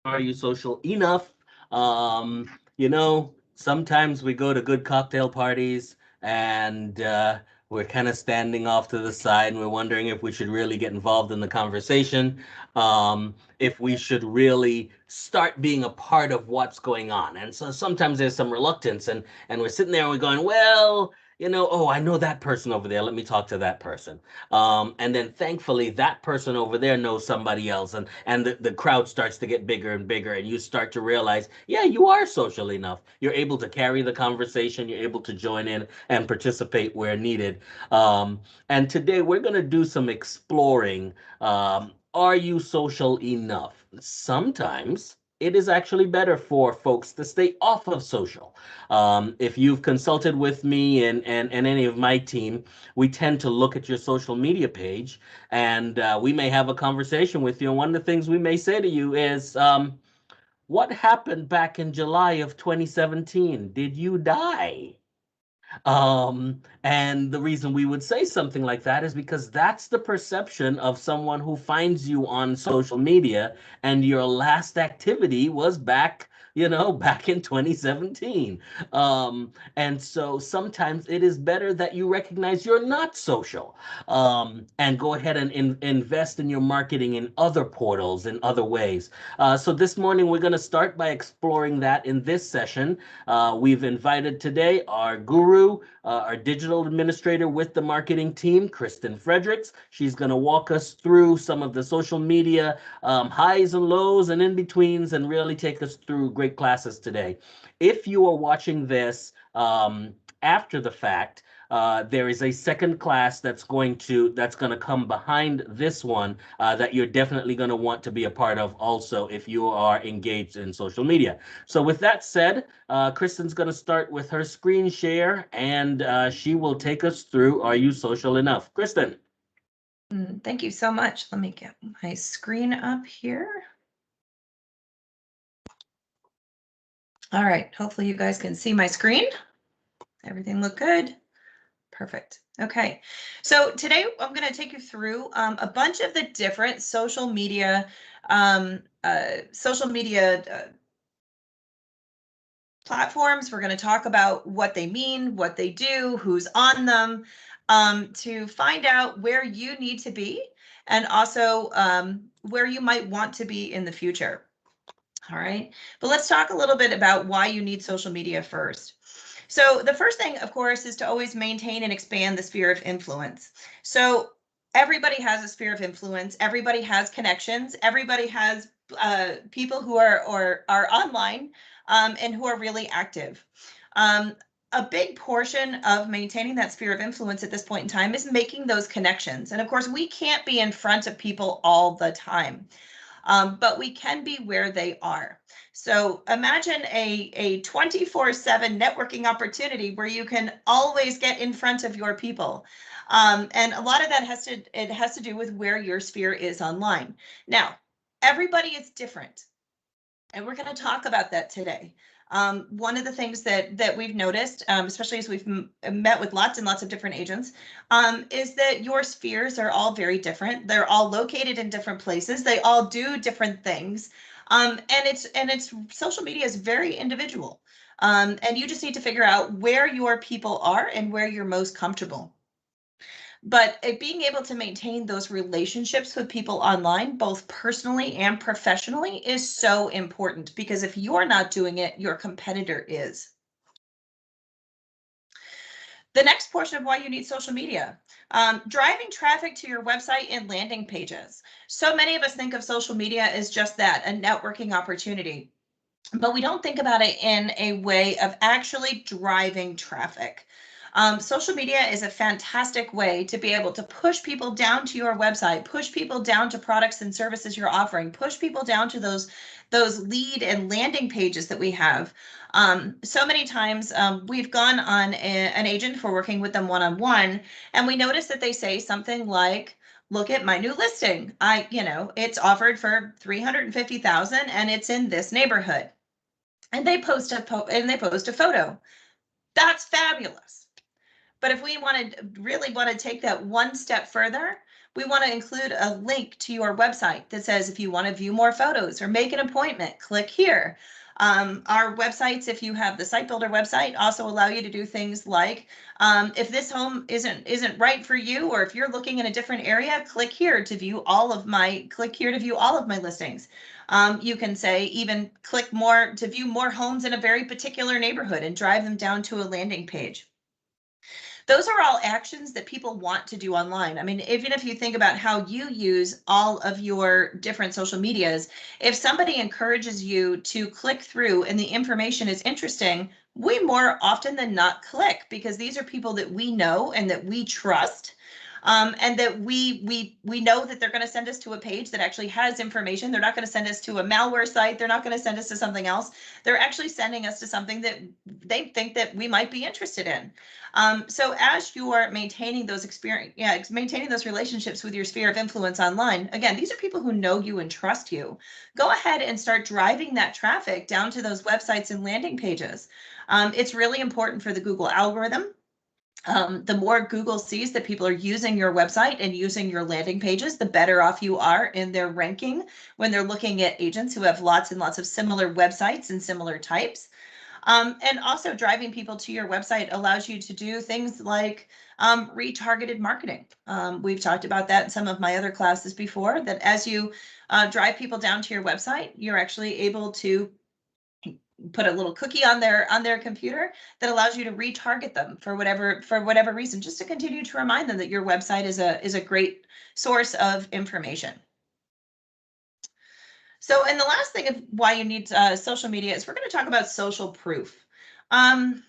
Are you social enough? Sometimes we go to good cocktail parties and we're kind of standing off to the side and we're wondering if we should really get involved in the conversation, if we should really start being a part of what's going on. And so sometimes there's some reluctance and we're sitting there and we're going, well, oh, I know that person over there. Let me talk to that person. And then thankfully that person over there knows somebody else, and the crowd starts to get bigger and bigger, and you start to realize, yeah, you are social enough. You're able to carry the conversation, you're able to join in and participate where needed. And today we're going to do some exploring. Are you social enough? Sometimes it is actually better for folks to stay off of social. If you've consulted with me and any of my team, we tend to look at your social media page, and we may have a conversation with you. And one of the things we may say to you is, what happened back in July of 2017? Did you die? And the reason we would say something like that is because that's the perception of someone who finds you on social media, and your last activity was back in 2017. And so sometimes it is better that you recognize you're not social, and go ahead and invest in your marketing in other portals, in other ways. So this morning, we're going to start by exploring that in this session. We've invited today our guru, our digital administrator with the marketing team, Kristen Fredericks. She's going to walk us through some of the social media highs and lows and in betweens, and really take us through great classes today. If you are watching this after the fact, there is a second class that's going to come behind this one, that you're definitely going to want to be a part of also if you are engaged in social media. So with that said, Kristen's going to start with her screen share, and she will take us through Are You Social Enough? Kristen. Thank you so much. Let me get my screen up here. All right, hopefully you guys can see my screen. Everything look good? Perfect. Okay, so today I'm going to take you through a bunch of the different social media platforms. We're going to talk about what they mean, what they do, who's on them, to find out where you need to be, and also where you might want to be in the future. All right, but let's talk a little bit about why you need social media first. So the first thing, of course, is to always maintain and expand the sphere of influence. So everybody has a sphere of influence. Everybody has connections. Everybody has people who are online, and who are really active. A big portion of maintaining that sphere of influence at this point in time is making those connections. And of course, we can't be in front of people all the time. But we can be where they are. So imagine a 24/7 networking opportunity where you can always get in front of your people. And a lot of that has to do with where your sphere is online. Now, everybody is different, and we're going to talk about that today. One of the things that we've noticed, especially as we've met with lots and lots of different agents, is that your spheres are all very different. They're all located in different places. They all do different things, and it's social media is very individual, and you just need to figure out where your people are and where you're most comfortable. But being able to maintain those relationships with people online, both personally and professionally, is so important, because if you're not doing it, your competitor is. The next portion of why you need social media, driving traffic to your website and landing pages. So many of us think of social media as just that, a networking opportunity, but we don't think about it in a way of actually driving traffic. Social media is a fantastic way to be able to push people down to your website, push people down to products and services you're offering, push people down to those lead and landing pages that we have. So many times we've gone on an agent for working with them one-on-one, and we notice that they say something like, look at my new listing. It's offered for 350,000 and it's in this neighborhood. And they post a photo. That's fabulous. But if we really want to take that one step further, We want to include a link to your website that says if you want to view more photos or make an appointment, click here. Our websites, if you have the Site Builder website, also allow you to do things like if this home isn't right for you, or if you're looking in a different area, click here to view all of my listings. You can say even click more to view more homes in a very particular neighborhood and drive them down to a landing page. Those are all actions that people want to do online. I mean, even if you think about how you use all of your different social medias, if somebody encourages you to click through and the information is interesting, we more often than not click, because these are people that we know and that we trust. And that we know that they're going to send us to a page that actually has information. They're not going to send us to a malware site. They're not going to send us to something else. They're actually sending us to something that they think that we might be interested in. So as you are maintaining those maintaining those relationships with your sphere of influence online, again, these are people who know you and trust you. Go ahead and start driving that traffic down to those websites and landing pages. It's really important for the Google algorithm. The more Google sees that people are using your website and using your landing pages, the better off you are in their ranking when they're looking at agents who have lots and lots of similar websites and similar types. And also driving people to your website allows you to do things like retargeted marketing. We've talked about that in some of my other classes before, that as you drive people down to your website, you're actually able to put a little cookie on their computer that allows you to retarget them for whatever reason, just to continue to remind them that your website is a great source of information. So, and the last thing of why you need social media is we're going to talk about social proof. And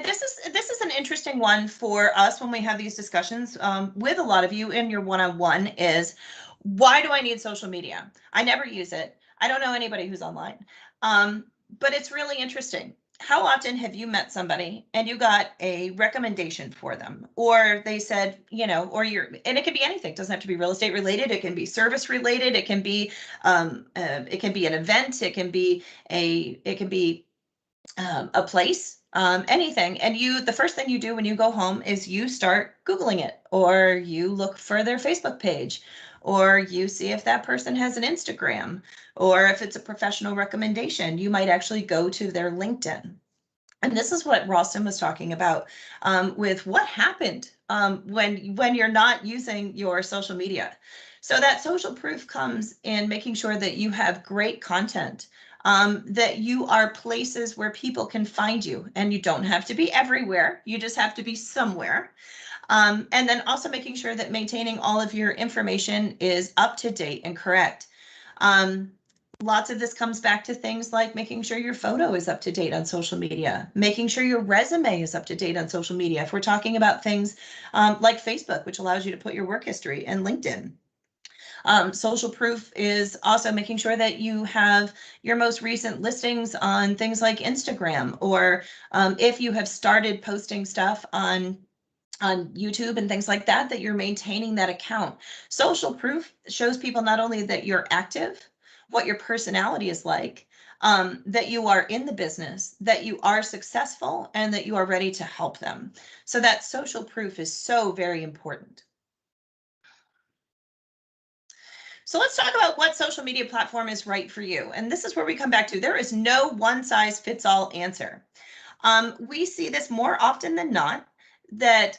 this is an interesting one for us when we have these discussions with a lot of you in your one-on-one is, why do I need social media? I never use it. I don't know anybody who's online. But it's really interesting. How often have you met somebody and you got a recommendation for them, or they said, or and it could be anything. It doesn't have to be real estate related. It can be service related. It can be an event. It can be a place, anything. And the first thing you do when you go home is you start Googling it, or you look for their Facebook page, or you see if that person has an Instagram, or if it's a professional recommendation, you might actually go to their LinkedIn. And this is what Ralston was talking about with what happened when you're not using your social media. So that social proof comes in making sure that you have great content, that you are places where people can find you, and you don't have to be everywhere. You just have to be somewhere. And then also making sure that maintaining all of your information is up to date and correct. Lots of this comes back to things like making sure your photo is up to date on social media, making sure your resume is up to date on social media. If we're talking about things like Facebook, which allows you to put your work history, and LinkedIn. Social proof is also making sure that you have your most recent listings on things like Instagram, or if you have started posting stuff on YouTube and things like that, that you're maintaining that account. Social proof shows people not only that you're active, what your personality is like, that you are in the business, that you are successful, and that you are ready to help them. So that social proof is so very important. So let's talk about what social media platform is right for you. And this is where we come back to, there is no one size fits all answer. We see this more often than not, that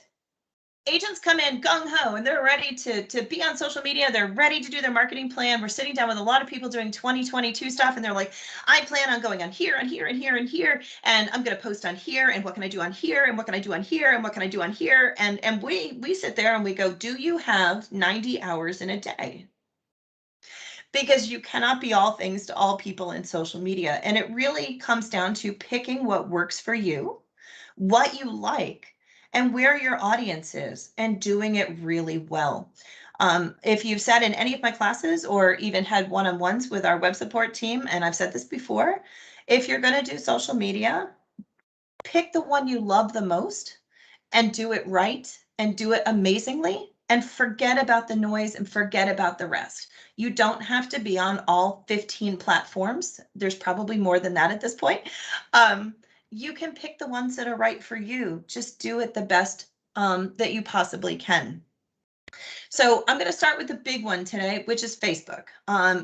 agents come in gung-ho and they're ready to be on social media. They're ready to do their marketing plan. We're sitting down with a lot of people doing 2022 stuff, and they're like, I plan on going on here and here and here and here, and I'm going to post on here, and what can I do on here, and what can I do on here, and what can I do on here? And we sit there and we go, do you have 90 hours in a day? Because you cannot be all things to all people in social media. And it really comes down to picking what works for you, what you like, and where your audience is, and doing it really well. If you've sat in any of my classes or even had one-on-ones with our web support team, and I've said this before, if you're going to do social media, pick the one you love the most and do it right and do it amazingly, and forget about the noise and forget about the rest. You don't have to be on all 15 platforms. There's probably more than that at this point. You can pick the ones that are right for you. Just do it the best that you possibly can. So I'm going to start with the big one today, which is Facebook.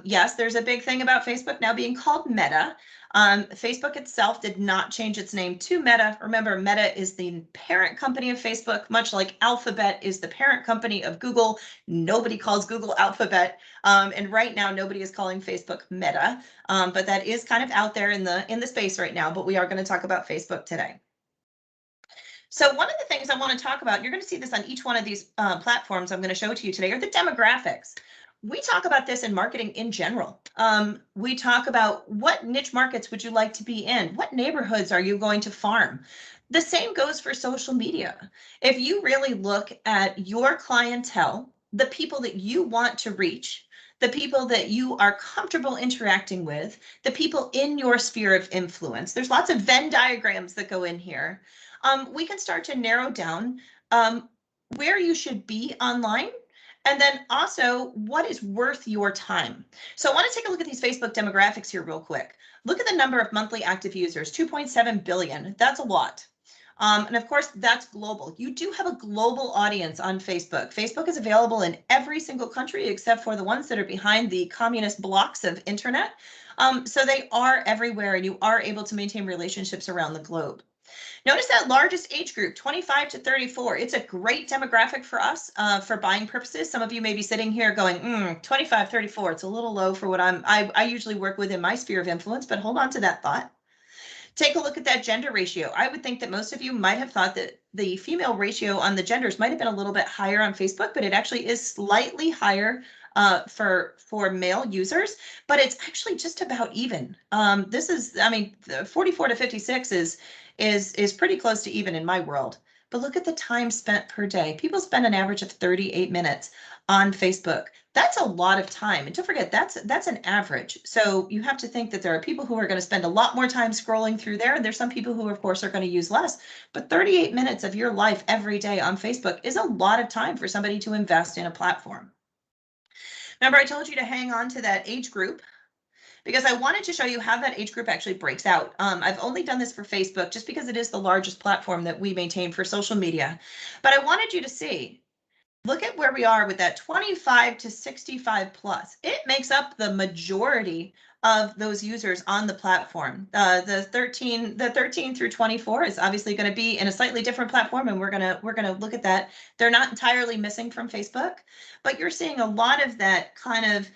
Yes, there's a big thing about Facebook now being called Meta. Facebook itself did not change its name to Meta. Remember, Meta is the parent company of Facebook, much like Alphabet is the parent company of Google. Nobody calls Google Alphabet. And right now, nobody is calling Facebook Meta. But that is kind of out there in the space right now. But we are going to talk about Facebook today. So one of the things I want to talk about, you're going to see this on each one of these platforms I'm going to show to you today, are the demographics. We talk about this in marketing in general. We talk about what niche markets would you like to be in? What neighborhoods are you going to farm? The same goes for social media. If you really look at your clientele, the people that you want to reach, the people that you are comfortable interacting with, the people in your sphere of influence, there's lots of Venn diagrams that go in here. We can start to narrow down where you should be online, and then also what is worth your time. So I want to take a look at these Facebook demographics here real quick. Look at the number of monthly active users, 2.7 billion. That's a lot. And of course, that's global. You do have a global audience on Facebook. Facebook is available in every single country except for the ones that are behind the communist blocks of internet. So they are everywhere, and you are able to maintain relationships around the globe. Notice that largest age group, 25 to 34. It's a great demographic for us for buying purposes. Some of you may be sitting here going, 25, 34. It's a little low for what I usually work with in my sphere of influence, but hold on to that thought. Take a look at that gender ratio. I would think that most of you might have thought that the female ratio on the genders might have been a little bit higher on Facebook, but it actually is slightly higher for male users, but it's actually just about even. This is, I mean, 44 to 56 is pretty close to even in my world. But look at the time spent per day. People spend an average of 38 minutes on Facebook. That's a lot of time. And don't forget, that's an average. So you have to think that there are people who are going to spend a lot more time scrolling through there. And there's some people who, of course, are going to use less. But 38 minutes of your life every day on Facebook is a lot of time for somebody to invest in a platform. Remember, I told you to hang on to that age group, because I wanted to show you how that age group actually breaks out. I've only done this for Facebook just because it is the largest platform that we maintain for social media. But I wanted you to see, look at where we are with that 25 to 65 plus. It makes up the majority of those users on the platform. The 13 through 24 is obviously going to be in a slightly different platform, and we're gonna look at that. They're not entirely missing from Facebook, but you're seeing a lot of that kind of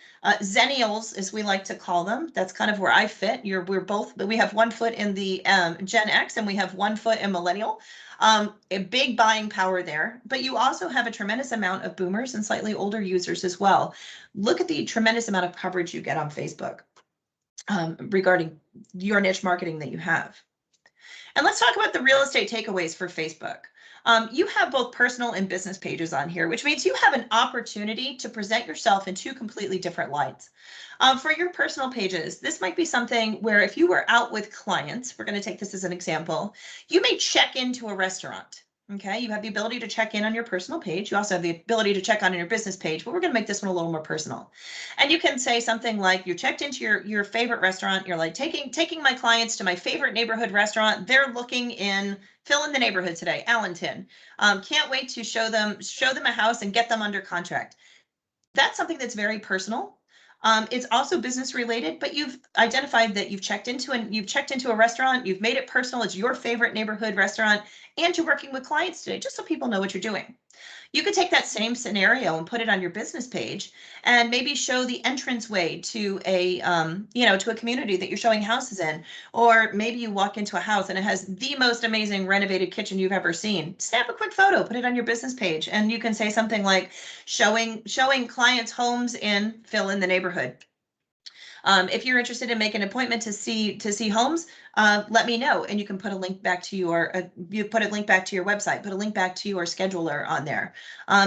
Zennials, as we like to call them. That's kind of where I fit. We have 1 foot in the Gen X, and we have 1 foot in millennial. A big buying power there, but you also have a tremendous amount of boomers and slightly older users as well. Look at the tremendous amount of coverage you get on Facebook regarding your niche marketing that you have. And let's talk about the real estate takeaways for Facebook. You have both personal and business pages on here, which means you have an opportunity to present yourself in 2 completely different lights. For your personal pages, this might be something where if you were out with clients, we're going to take this as an example, you may check into a restaurant. Okay, you have the ability to check in on your personal page. You also have the ability to check on your business page, but we're going to make this one a little more personal. And you can say something like, you checked into your favorite restaurant. You're like, taking my clients to my favorite neighborhood restaurant. They're looking in, fill in the neighborhood today, Allenton. Can't wait to show them a house and get them under contract. That's something that's very personal. It's also business related, but you've identified that you've checked into a restaurant, you've made it personal, it's your favorite neighborhood restaurant, and you're working with clients today, just so people know what you're doing. You could take that same scenario and put it on your business page and maybe show the entranceway to a community that you're showing houses in, or maybe you walk into a house and it has the most amazing renovated kitchen you've ever seen. Snap a quick photo, put it on your business page, and you can say something like showing clients homes in fill in the neighborhood. If you're interested in making an appointment to see homes, let me know, and you can put a link back to your website, put a link back to your scheduler on there.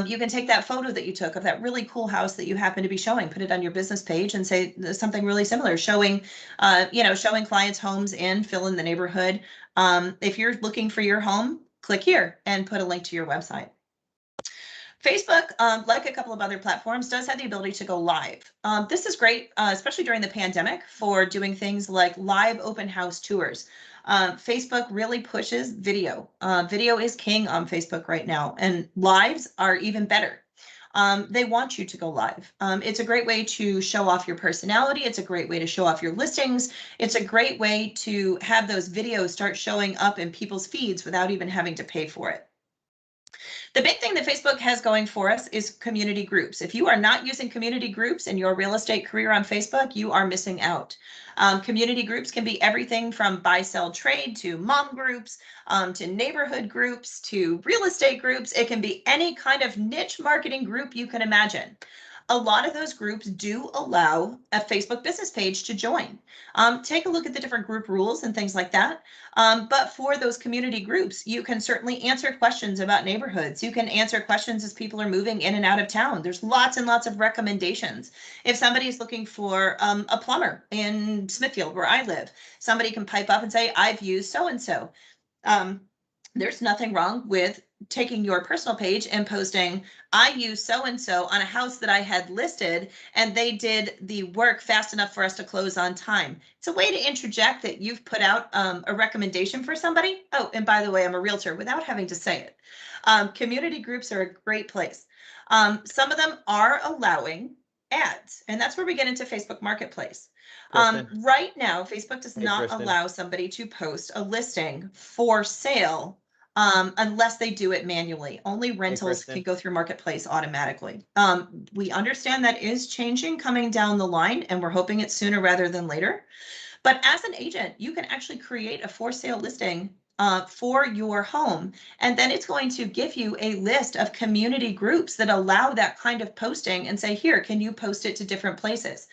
You can take that photo that you took of that really cool house that you happen to be showing, put it on your business page, and say something really similar, showing clients homes in fill in the neighborhood. If you're looking for your home, click here and put a link to your website. Facebook, like a couple of other platforms, does have the ability to go live. This is great, especially during the pandemic, for doing things like live open house tours. Facebook really pushes video. Video is king on Facebook right now, and lives are even better. they want you to go live. It's a great way to show off your personality. It's a great way to show off your listings. It's a great way to have those videos start showing up in people's feeds without even having to pay for it. The big thing that Facebook has going for us is community groups. If you are not using community groups in your real estate career on Facebook, you are missing out. Community groups can be everything from buy, sell, trade to mom groups, to neighborhood groups, to real estate groups. It can be any kind of niche marketing group you can imagine. A lot of those groups do allow a Facebook business page to join. Take a look at the different group rules and things like that. But for those community groups, you can certainly answer questions about neighborhoods. You can answer questions as people are moving in and out of town. There's lots and lots of recommendations. If somebody is looking for a plumber in Smithfield, where I live, somebody can pipe up and say, I've used so-and-so. There's nothing wrong with taking your personal page and posting, I use so-and-so on a house that I had listed and they did the work fast enough for us to close on time. It's a way to interject that you've put out a recommendation for somebody. Oh, and by the way, I'm a realtor without having to say it. Community groups are a great place. Some of them are allowing ads, and that's where we get into Facebook Marketplace. Right now, Facebook does not allow somebody to post a listing for sale unless they do it manually. Only rentals can go through Marketplace automatically. We understand that is changing coming down the line, and we're hoping it's sooner rather than later. But as an agent, you can actually create a for sale listing for your home, and then it's going to give you a list of community groups that allow that kind of posting and say, here, can you post it to different places?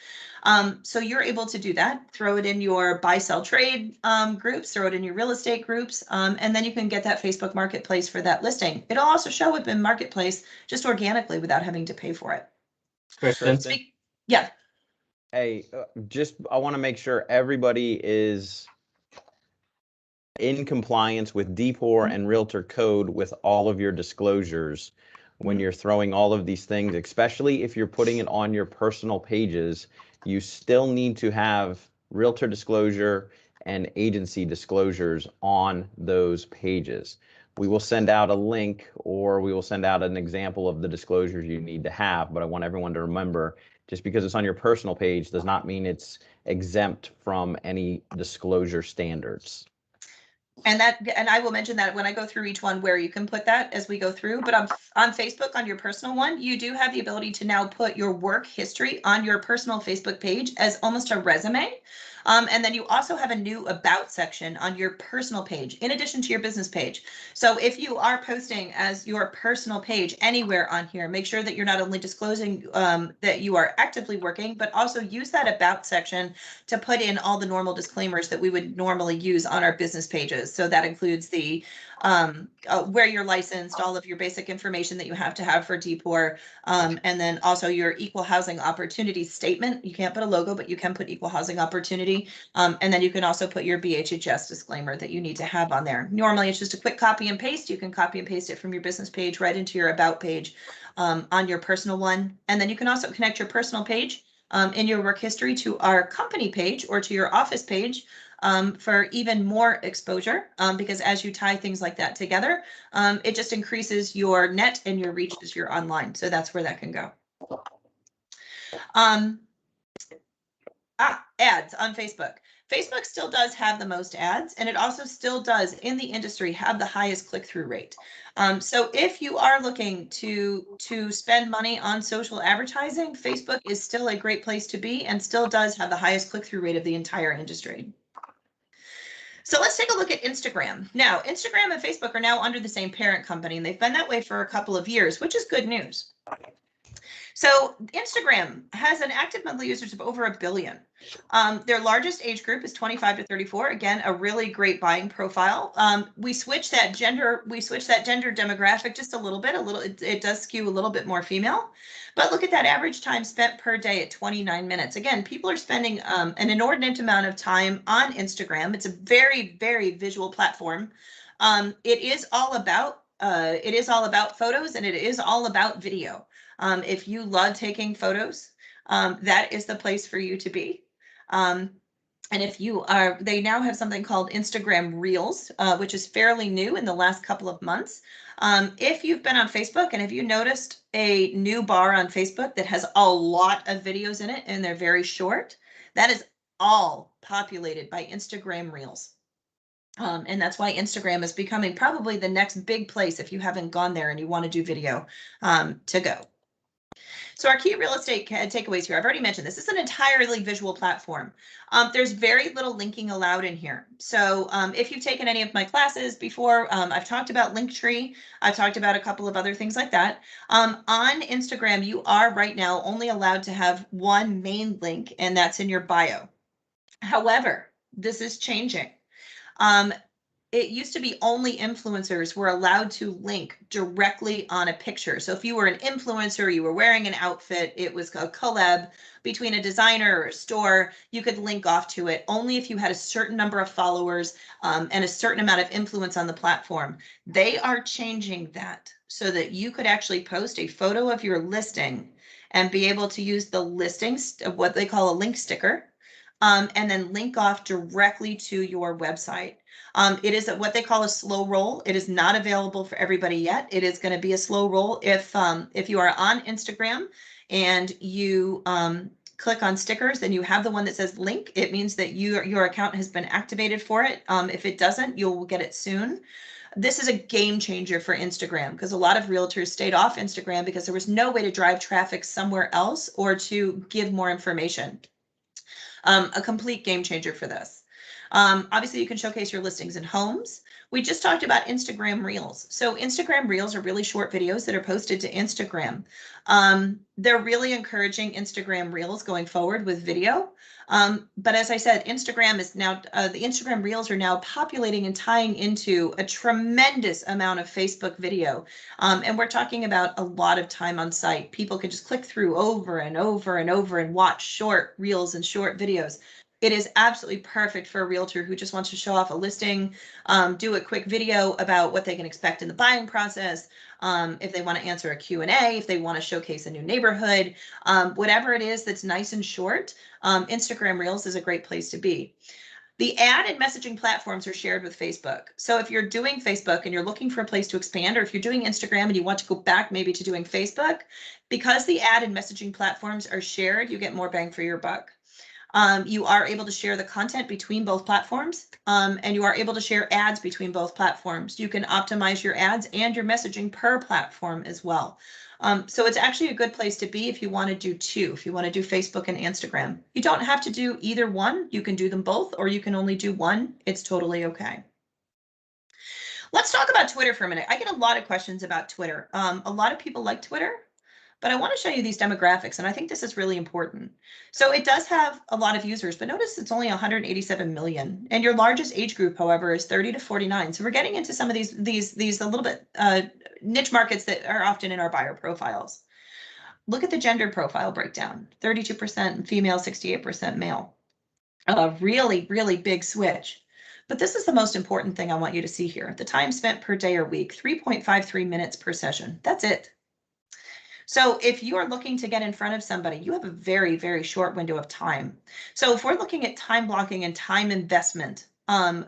So you're able to do that, throw it in your buy, sell, trade groups, throw it in your real estate groups, and then you can get that Facebook Marketplace for that listing. It'll also show up in Marketplace just organically without having to pay for it. Kristen? Yeah. Hey, I want to make sure everybody is in compliance with DPOR and Realtor Code with all of your disclosures when you're throwing all of these things, especially if you're putting it on your personal pages. You still need to have realtor disclosure and agency disclosures on those pages. We will send out a link, or we will send out an example of the disclosures you need to have, but I want everyone to remember, just because it's on your personal page does not mean it's exempt from any disclosure standards. And I will mention that when I go through each one where you can put that as we go through. But on Facebook, on your personal one, you do have the ability to now put your work history on your personal Facebook page as almost a resume. And then you also have a new about section on your personal page in addition to your business page. So if you are posting as your personal page anywhere on here, make sure that you're not only disclosing that you are actively working, but also use that about section to put in all the normal disclaimers that we would normally use on our business pages. So that includes the where you're licensed, all of your basic information that you have to have for DPOR, and then also your equal housing opportunity statement. You can't put a logo, but you can put equal housing opportunity. And then you can also put your BHHS disclaimer that you need to have on there. Normally, it's just a quick copy and paste. You can copy and paste it from your business page right into your about page on your personal one. And then you can also connect your personal page in your work history to our company page or to your office page for even more exposure, because as you tie things like that together, it just increases your net and your reach as you're online. So that's where that can go. Ads on Facebook. Facebook still does have the most ads, and it also still does in the industry have the highest click-through rate. So if you are looking to spend money on social advertising, Facebook is still a great place to be and still does have the highest click-through rate of the entire industry. So let's take a look at Instagram. Now, Instagram and Facebook are now under the same parent company, and they've been that way for a couple of years, which is good news. So Instagram has an active monthly users of over 1 billion. Their largest age group is 25 to 34. Again, a really great buying profile. We switched that gender demographic just a little bit. It does skew a little bit more female. But look at that average time spent per day at 29 minutes. Again, people are spending an inordinate amount of time on Instagram. It's a very, very visual platform. It is all about photos, and it is all about video. If you love taking photos, that is the place for you to be. And if you are, they now have something called Instagram Reels, which is fairly new in the last couple of months. If you've been on Facebook and if you noticed a new bar on Facebook that has a lot of videos in it and they're very short, that is all populated by Instagram Reels. And that's why Instagram is becoming probably the next big place if you haven't gone there and you want to do video to go. So our key real estate takeaways here, I've already mentioned this is an entirely visual platform. There's very little linking allowed in here. So if you've taken any of my classes before, I've talked about Linktree. I've talked about a couple of other things like that. On Instagram, you are right now only allowed to have one main link, and that's in your bio. However, this is changing. It used to be only influencers were allowed to link directly on a picture. So if you were an influencer, you were wearing an outfit, it was a collab between a designer or a store, you could link off to it only if you had a certain number of followers and a certain amount of influence on the platform. They are changing that so that you could actually post a photo of your listing and be able to use the listings of what they call a link sticker and then link off directly to your website. It is what they call a slow roll. It is not available for everybody yet. It is going to be a slow roll if you are on Instagram and you click on stickers and you have the one that says link, it means that your account has been activated for it. If it doesn't, you'll get it soon. This is a game changer for Instagram because a lot of realtors stayed off Instagram because there was no way to drive traffic somewhere else or to give more information. A complete game changer for this. Obviously, you can showcase your listings in homes. We just talked about Instagram Reels. So Instagram Reels are really short videos that are posted to Instagram. They're really encouraging Instagram Reels going forward with video. But as I said, Instagram is now, the Instagram Reels are now populating and tying into a tremendous amount of Facebook video. And we're talking about a lot of time on site. People can just click through over and over and over and watch short Reels and short videos. It is absolutely perfect for a realtor who just wants to show off a listing, do a quick video about what they can expect in the buying process, if they want to answer a Q&A, if they want to showcase a new neighborhood, whatever it is that's nice and short, Instagram Reels is a great place to be. The ad and messaging platforms are shared with Facebook. So if you're doing Facebook and you're looking for a place to expand, or if you're doing Instagram and you want to go back maybe to doing Facebook, because the ad and messaging platforms are shared, you get more bang for your buck. You are able to share the content between both platforms, and you are able to share ads between both platforms. You can optimize your ads and your messaging per platform as well. So it's actually a good place to be if you want to do two, if you want to do Facebook and Instagram. You don't have to do either one. You can do them both, or you can only do one. It's totally okay. Let's talk about Twitter for a minute. I get a lot of questions about Twitter. A lot of people like Twitter. But I want to show you these demographics, and I think this is really important. So it does have a lot of users, but notice it's only 187 million. And your largest age group, however, is 30 to 49. So we're getting into some of these a little bit niche markets that are often in our buyer profiles. Look at the gender profile breakdown, 32% female, 68% male. A really, really big switch. But this is the most important thing I want you to see here. The time spent per day or week, 3.53 minutes per session. That's it. So if you are looking to get in front of somebody, you have a very, very short window of time. So if we're looking at time blocking and time investment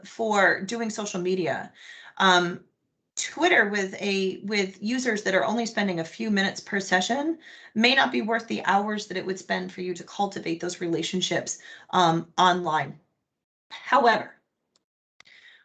for doing social media, Twitter with users that are only spending a few minutes per session may not be worth the hours that it would spend for you to cultivate those relationships online. However,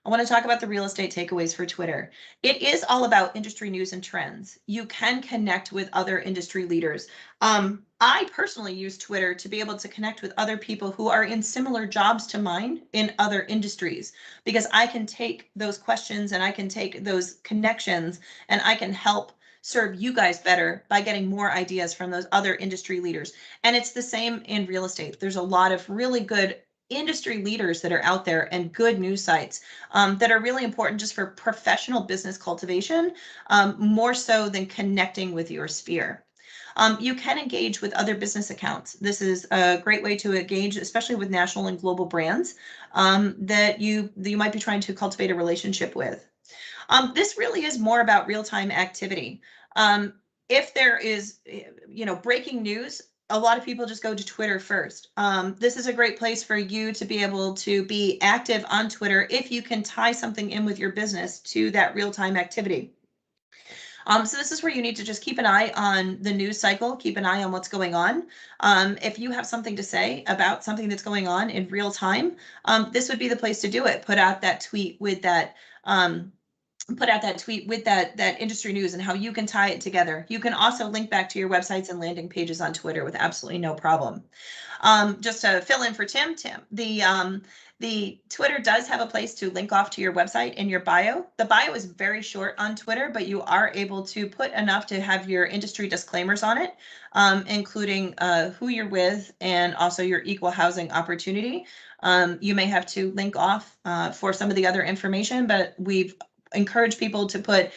I want to talk about the real estate takeaways for Twitter. It is all about industry news and trends. You can connect with other industry leaders. I personally use Twitter to be able to connect with other people who are in similar jobs to mine in other industries, because I can take those questions and I can take those connections and I can help serve you guys better by getting more ideas from those other industry leaders. And it's the same in real estate. There's a lot of really good industry leaders that are out there and good news sites that are really important just for professional business cultivation, more so than connecting with your sphere. You can engage with other business accounts. This is a great way to engage, especially with national and global brands that you might be trying to cultivate a relationship with. This really is more about real-time activity. If there is, breaking news a lot of people just go to Twitter first. This is a great place for you to be able to be active on Twitter if you can tie something in with your business to that real-time activity. So this is where you need to just keep an eye on the news cycle, keep an eye on what's going on. If you have something to say about something that's going on in real time, this would be the place to do it. Put out that tweet with that that industry news and how you can tie it together. You can also link back to your websites and landing pages on Twitter with absolutely no problem. Just to fill in for Tim, the Twitter does have a place to link off to your website in your bio. The bio is very short on Twitter, but you are able to put enough to have your industry disclaimers on it, including who you're with and also your equal housing opportunity. You may have to link off for some of the other information, but we've encourage people to put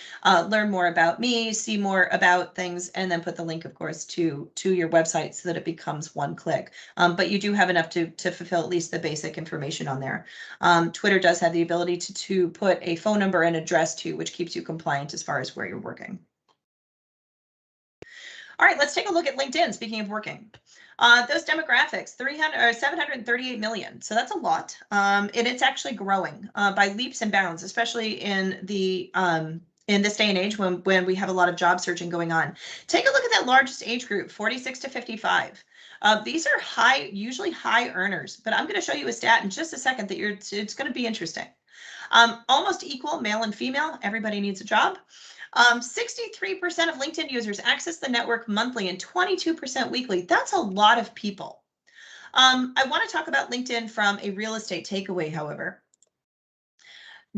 learn more about me, see more about things, and then put the link, of course, to your website so that it becomes one click. But you do have enough to fulfill at least the basic information on there. Twitter does have the ability to put a phone number and address to, which keeps you compliant as far as where you're working. All right, let's take a look at LinkedIn. Speaking of working, those demographics, 738 million. So that's a lot, and it's actually growing by leaps and bounds, especially in the in this day and age when we have a lot of job searching going on. Take a look at that largest age group, 46 to 55. These are usually high earners, but I'm going to show you a stat in just a second that it's going to be interesting. Almost equal male and female. Everybody needs a job. 63% of LinkedIn users access the network monthly and 22% weekly. That's a lot of people. I want to talk about LinkedIn from a real estate takeaway, however.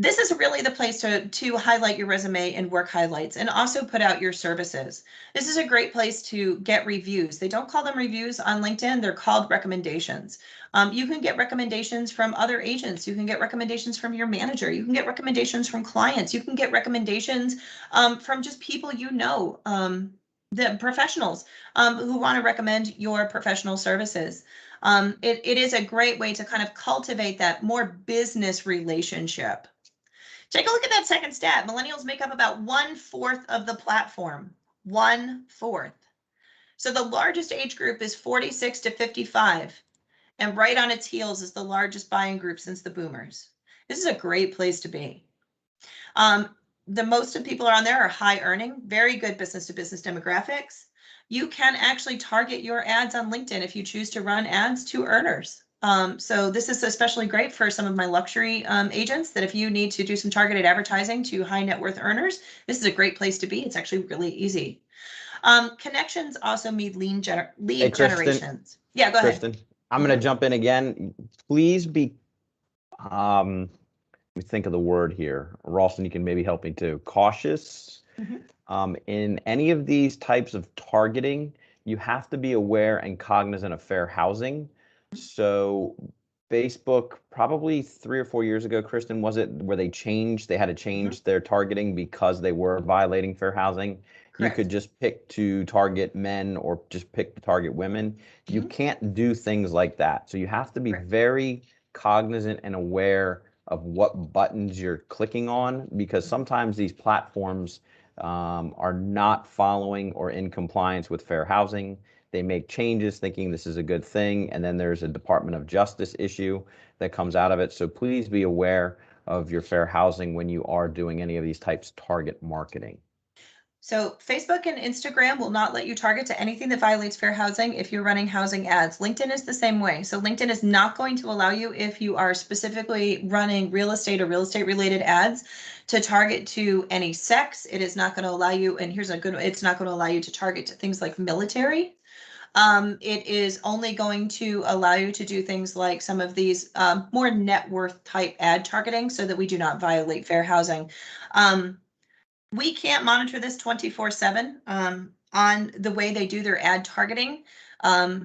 This is really the place to highlight your resume and work highlights and also put out your services. This is a great place to get reviews. They don't call them reviews on LinkedIn, they're called recommendations. You can get recommendations from other agents. You can get recommendations from your manager. You can get recommendations from clients. You can get recommendations from just people you know, the professionals who want to recommend your professional services. It is a great way to kind of cultivate that more business relationship. Take a look at that second stat. Millennials make up about 1/4 of the platform. 1/4. So the largest age group is 46 to 55. And right on its heels is the largest buying group since the boomers. This is a great place to be. The most of people on there are high earning, very good business to business demographics. You can actually target your ads on LinkedIn if you choose to run ads to earners. So this is especially great for some of my luxury agents that if you need to do some targeted advertising to high net worth earners, this is a great place to be. It's actually really easy. Connections also mean lead generations. Yeah, go ahead. Kristen, I'm going to jump in again. Please be, let me think of the word here. Ralston, you can maybe help me too. Cautious. In any of these types of targeting, you have to be aware and cognizant of fair housing. So Facebook, probably 3 or 4 years ago, Kristen, was it, where they had to change their targeting because they were violating fair housing? Correct. You could just pick to target men or just pick to target women. You can't do things like that. So you have to be very cognizant and aware of what buttons you're clicking on, because sometimes these platforms are not following or in compliance with fair housing. They make changes thinking this is a good thing, and then there's a Department of Justice issue that comes out of it. So please be aware of your fair housing when you are doing any of these types of target marketing. So Facebook and Instagram will not let you target to anything that violates fair housing if you're running housing ads. LinkedIn is the same way. So LinkedIn is not going to allow you, if you are specifically running real estate or real estate related ads, to target to any sex. It is not going to allow you, and here's a good, it's not going to allow you to target to things like military. It is only going to allow you to do things like some of these more net worth type ad targeting so that we do not violate fair housing. We can't monitor this 24/7 on the way they do their ad targeting.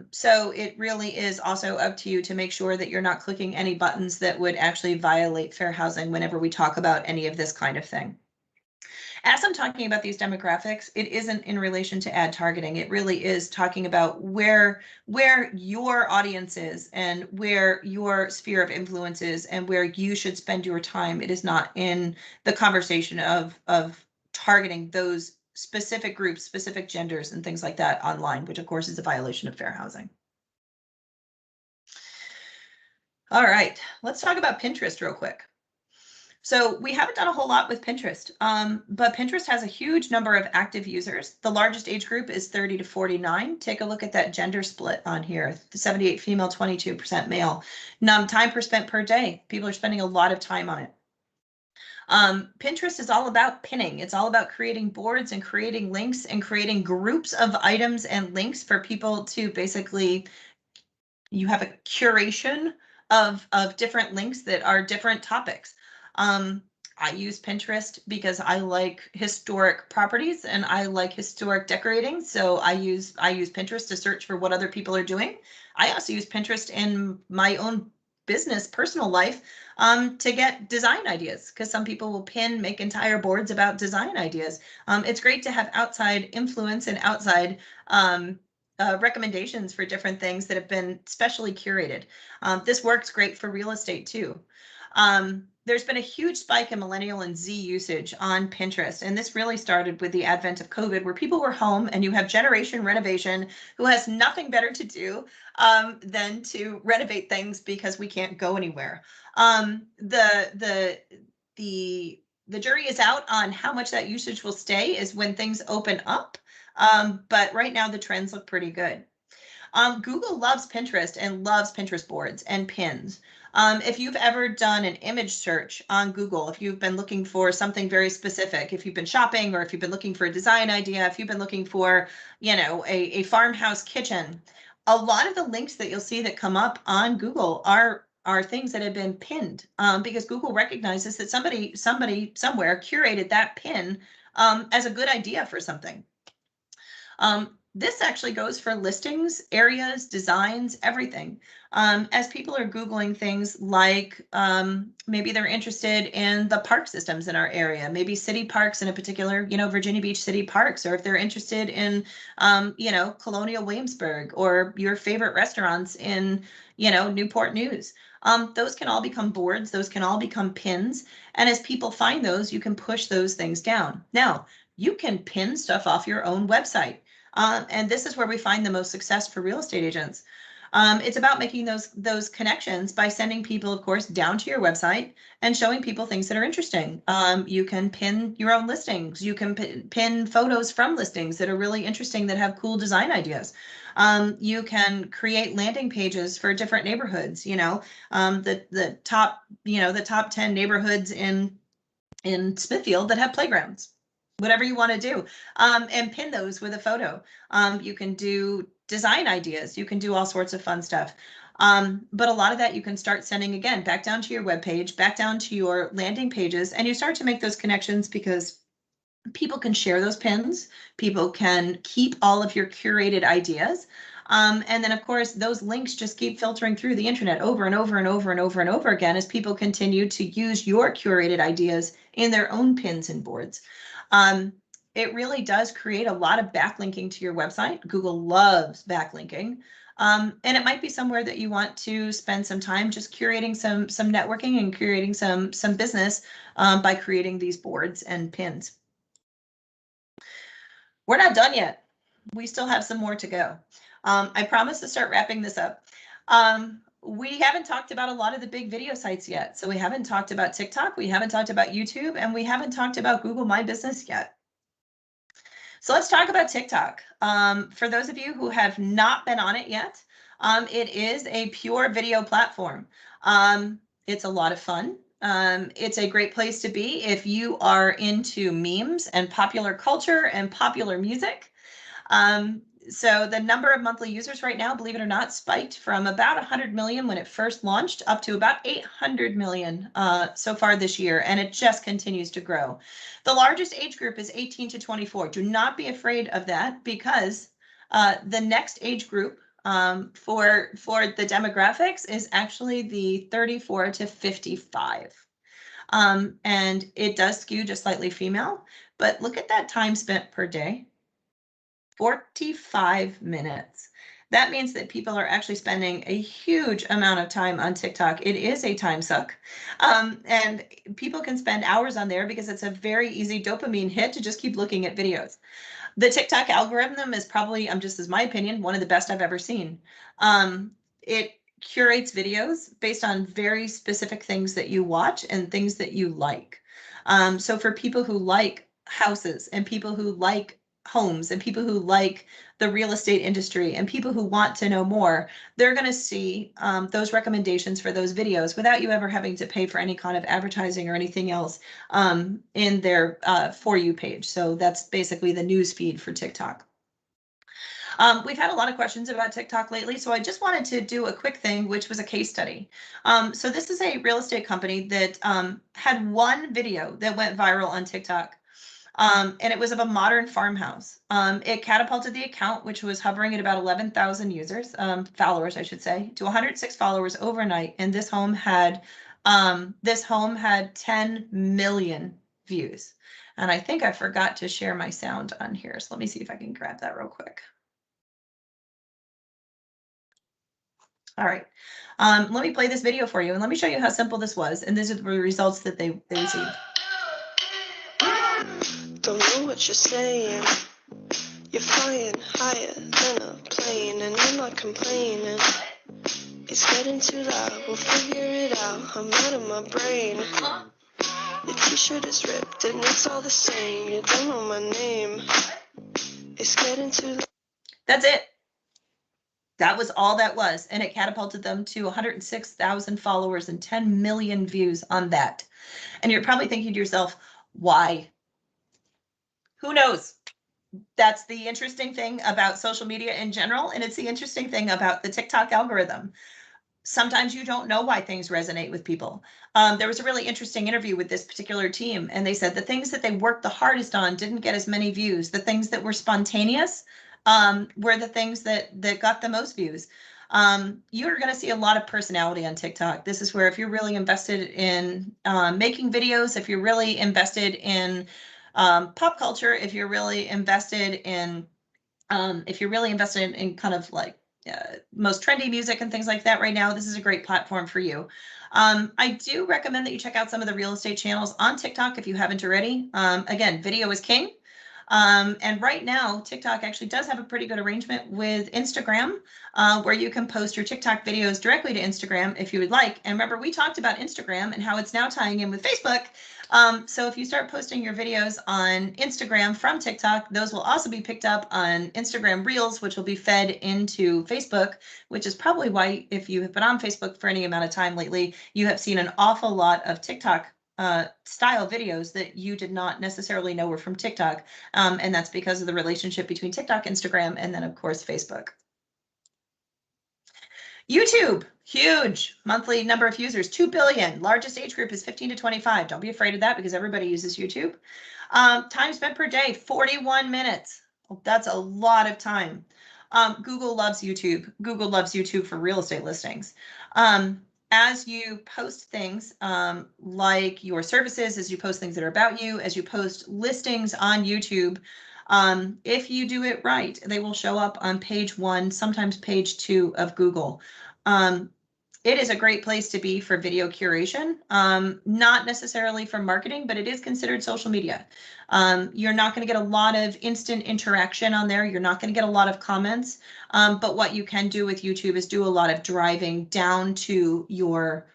So it really is also up to you to make sure that you're not clicking any buttons that would actually violate fair housing whenever we talk about any of this kind of thing. As I'm talking about these demographics, it isn't in relation to ad targeting. It really is talking about where your audience is and where your sphere of influence is and where you should spend your time. It is not in the conversation of targeting those specific groups, specific genders, and things like that online, which of course is a violation of fair housing. All right, let's talk about Pinterest real quick. So we haven't done a whole lot with Pinterest, but Pinterest has a huge number of active users. The largest age group is 30 to 49. Take a look at that gender split on here, 78 female, 22% male. Time spent per day. People are spending a lot of time on it. Pinterest is all about pinning. It's all about creating boards and creating links and creating groups of items and links for people to basically, you have a curation of different links that are different topics. I use Pinterest because I like historic properties and I like historic decorating. So I use Pinterest to search for what other people are doing. I also use Pinterest in my own business, personal life, to get design ideas, because some people will make entire boards about design ideas. It's great to have outside influence and outside recommendations for different things that have been specially curated. This works great for real estate too. There's been a huge spike in millennial and Z usage on Pinterest, and this really started with the advent of COVID, where people were home, and you have generation renovation who has nothing better to do than to renovate things because we can't go anywhere. The jury is out on how much that usage will stay is when things open up, but right now the trends look pretty good. Google loves Pinterest and loves Pinterest boards and pins. If you've ever done an image search on Google, if you've been looking for something very specific, if you've been shopping or if you've been looking for a design idea, if you've been looking for, you know, a farmhouse kitchen, a lot of the links that you'll see that come up on Google are things that have been pinned, because Google recognizes that somebody somewhere curated that pin as a good idea for something. This actually goes for listings, areas, designs, everything. As people are Googling things like maybe they're interested in the park systems in our area, maybe city parks in a particular, you know, Virginia Beach city parks, or if they're interested in, you know, Colonial Williamsburg or your favorite restaurants in, you know, Newport News. Those can all become boards. Those can all become pins. And as people find those, you can push those things down. Now, you can pin stuff off your own website. And this is where we find the most success for real estate agents. It's about making those connections by sending people, of course, down to your website and showing people things that are interesting. You can pin your own listings. You can pin photos from listings that are really interesting, that have cool design ideas. You can create landing pages for different neighborhoods. You know, the top 10 neighborhoods in Smithfield that have playgrounds. Whatever you want to do, and pin those with a photo. You can do design ideas. You can do all sorts of fun stuff. But a lot of that you can start sending again back down to your webpage, back down to your landing pages, and you start to make those connections because people can share those pins. People can keep all of your curated ideas. And then, of course, those links just keep filtering through the internet over and over and over and over and over again as people continue to use your curated ideas in their own pins and boards. It really does create a lot of backlinking to your website. Google loves backlinking. And it might be somewhere that you want to spend some time just curating some networking and curating some business by creating these boards and pins. We're not done yet. We still have some more to go. I promise to start wrapping this up. We haven't talked about a lot of the big video sites yet. So we haven't talked about TikTok, we haven't talked about YouTube, and we haven't talked about Google My Business yet. So let's talk about TikTok. For those of you who have not been on it yet, it is a pure video platform. It's a lot of fun. It's a great place to be if you are into memes and popular culture and popular music. So the number of monthly users right now, believe it or not, spiked from about 100 million when it first launched up to about 800 million so far this year, and it just continues to grow. The largest age group is 18 to 24. Do not be afraid of that, because the next age group for the demographics is actually the 34 to 55. And it does skew just slightly female, but look at that time spent per day. 45 minutes. that means that people are actually spending a huge amount of time on TikTok. It is a time suck. And people can spend hours on there because it's a very easy dopamine hit to just keep looking at videos. The TikTok algorithm is probably, just as my opinion, one of the best I've ever seen. It curates videos based on very specific things that you watch and things that you like. So for people who like houses and people who like homes and people who like the real estate industry and people who want to know more, they're going to see those recommendations for those videos without you ever having to pay for any kind of advertising or anything else in their For You page. So that's basically the news feed for TikTok. We've had a lot of questions about TikTok lately, so I just wanted to do a quick thing, which was a case study. So this is a real estate company that had one video that went viral on TikTok. And it was of a modern farmhouse. It catapulted the account, which was hovering at about 11,000 users, followers, I should say, to 106 followers overnight. And this home had 10 million views. And I think I forgot to share my sound on here. So let me see if I can grab that real quick. All right, let me play this video for you and let me show you how simple this was. And these are the results that they received. Don't know what you're saying. You're flying higher than a plane and you're not complaining. It's getting too loud, we'll figure it out. I'm out of my brain. Your t-shirt is ripped and it's all the same. You don't know my name. It's getting too loud. That's it. That was all that was, and it catapulted them to 106,000 followers and 10 million views on that. And you're probably thinking to yourself, why? Who knows? That's the interesting thing about social media in general, and it's the interesting thing about the TikTok algorithm. Sometimes you don't know why things resonate with people. There was a really interesting interview with this particular team, and they said the things that they worked the hardest on didn't get as many views. The things that were spontaneous were the things that got the most views. You're going to see a lot of personality on TikTok. This is where if you're really invested in making videos, if you're really invested in pop culture, if you're really invested in kind of like most trendy music and things like that right now, this is a great platform for you. I do recommend that you check out some of the real estate channels on TikTok if you haven't already. Again, video is king. And right now, TikTok actually does have a pretty good arrangement with Instagram, where you can post your TikTok videos directly to Instagram if you would like. And remember, we talked about Instagram and how it's now tying in with Facebook. So if you start posting your videos on Instagram from TikTok, those will also be picked up on Instagram Reels, which will be fed into Facebook, which is probably why, if you have been on Facebook for any amount of time lately, you have seen an awful lot of TikTok style videos that you did not necessarily know were from TikTok. And that's because of the relationship between TikTok, Instagram, and then of course, Facebook. YouTube, huge monthly number of users, 2 billion. Largest age group is 15 to 25. Don't be afraid of that because everybody uses YouTube. Time spent per day, 41 minutes. That's a lot of time. Google loves YouTube. Google loves YouTube for real estate listings. As you post things like your services, as you post things that are about you, as you post listings on YouTube, if you do it right, they will show up on page 1, sometimes page 2 of Google. It is a great place to be for video curation, not necessarily for marketing, but it is considered social media. You're not going to get a lot of instant interaction on there. You're not going to get a lot of comments. But what you can do with YouTube is do a lot of driving down to your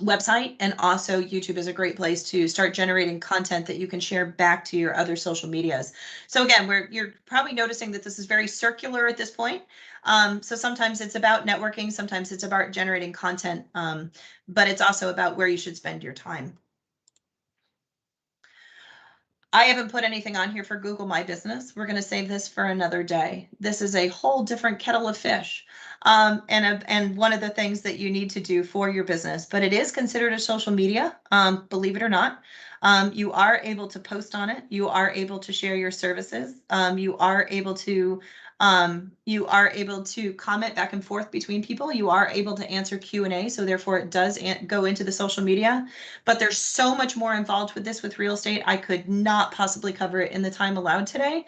website. And also YouTube is a great place to start generating content that you can share back to your other social medias. So again, you're probably noticing that this is very circular at this point. So sometimes it's about networking, sometimes it's about generating content, but it's also about where you should spend your time. I haven't put anything on here for Google My Business. We're going to save this for another day. This is a whole different kettle of fish, and one of the things that you need to do for your business, but it is considered a social media, believe it or not. You are able to post on it. You are able to share your services. You are able to You are able to comment back and forth between people. You are able to answer Q&A, so therefore it does go into the social media. But there's so much more involved with this with real estate. I could not possibly cover it in the time allowed today.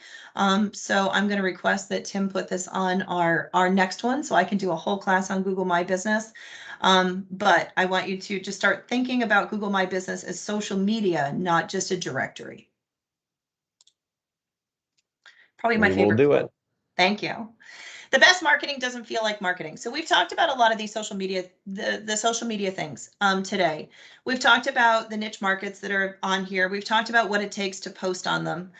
So I'm going to request that Tim put this on our next one so I can do a whole class on Google My Business. But I want you to just start thinking about Google My Business as social media, not just a directory. Probably my We will favorite do quote. it. Thank you. The best marketing doesn't feel like marketing. So we've talked about a lot of these social media, the social media things today. We've talked about the niche markets that are on here. We've talked about what it takes to post on them.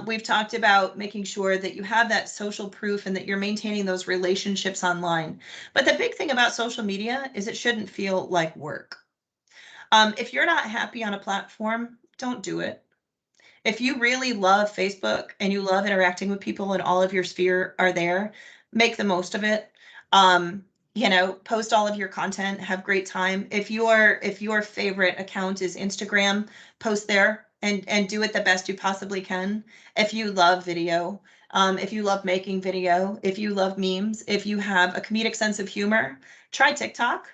We've talked about making sure that you have that social proof and that you're maintaining those relationships online. But the big thing about social media is it shouldn't feel like work. If you're not happy on a platform, don't do it. If you really love Facebook and you love interacting with people and all of your sphere are there, make the most of it. You know, post all of your content, have great time. If your favorite account is Instagram, post there and do it the best you possibly can. If you love video, if you love making video, if you love memes, if you have a comedic sense of humor, try TikTok.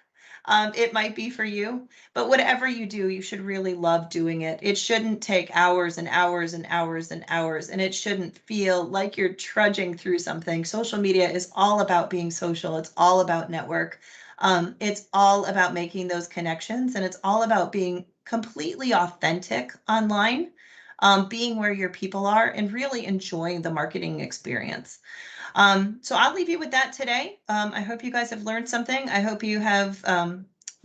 It might be for you, but whatever you do, you should really love doing it. It shouldn't take hours and hours and hours and hours, and it shouldn't feel like you're trudging through something. Social media is all about being social. It's all about network. It's all about making those connections, and it's all about being completely authentic online, being where your people are, and really enjoying the marketing experience. So I'll leave you with that today. I hope you guys have learned something. I hope you have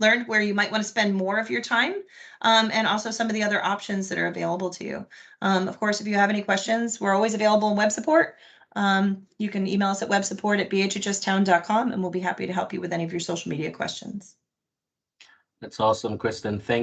learned where you might want to spend more of your time, and also some of the other options that are available to you. Of course, if you have any questions, we're always available in web support. You can email us at websupport@bhhstown.com, and we'll be happy to help you with any of your social media questions. That's awesome, Kristen. Thank